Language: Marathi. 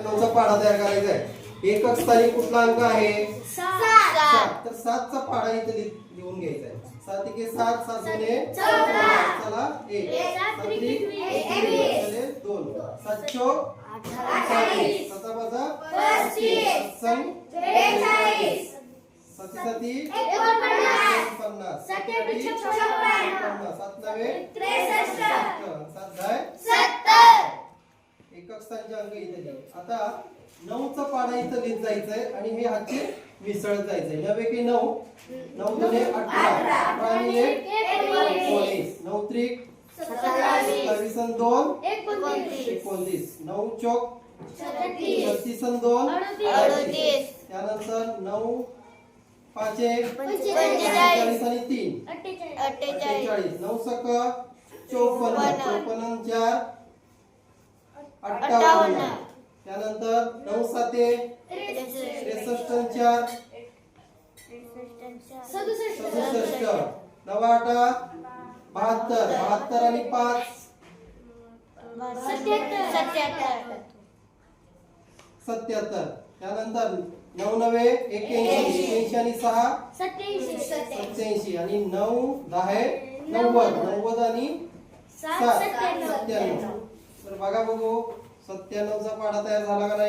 9चा पाढा तयार करायचा आहे. एकक स्थानी कुठला अंक आहे? 7. तर 7चा पाढा इथे लिहून घ्यायचा आहे. 7 एके 7, 7 दुने 14. चला 1 7 त्रिक 2 7 चौक 48 7 5 35 7 42 7 7 49 7 8 56 7 9 63 7 10 एकक स्थानचे अंक इथे लिहा. आता 9चा पाढा इथे लिहित जायचंय आणि हे हातचे मिसळत जायचंय. 9 एके 9 9 दुने 18 18 19 9 त्रिक 27 आणि 2 29 9 चौक 36 आणि 2 38 त्यानंतर 9 5 45 आणि 3 48 9 सक 54 54 आणि 4 58 त्यानंतर 9 7 63 आणि 4 67 9 8 72 72 आणि 5 77 त्यानंतर 9 9 81 81 आणि 6 87 आणि 9 10 90 90 आणि 7 97. तर बघा बघू 97चा पाढा तयार झाला का नाही?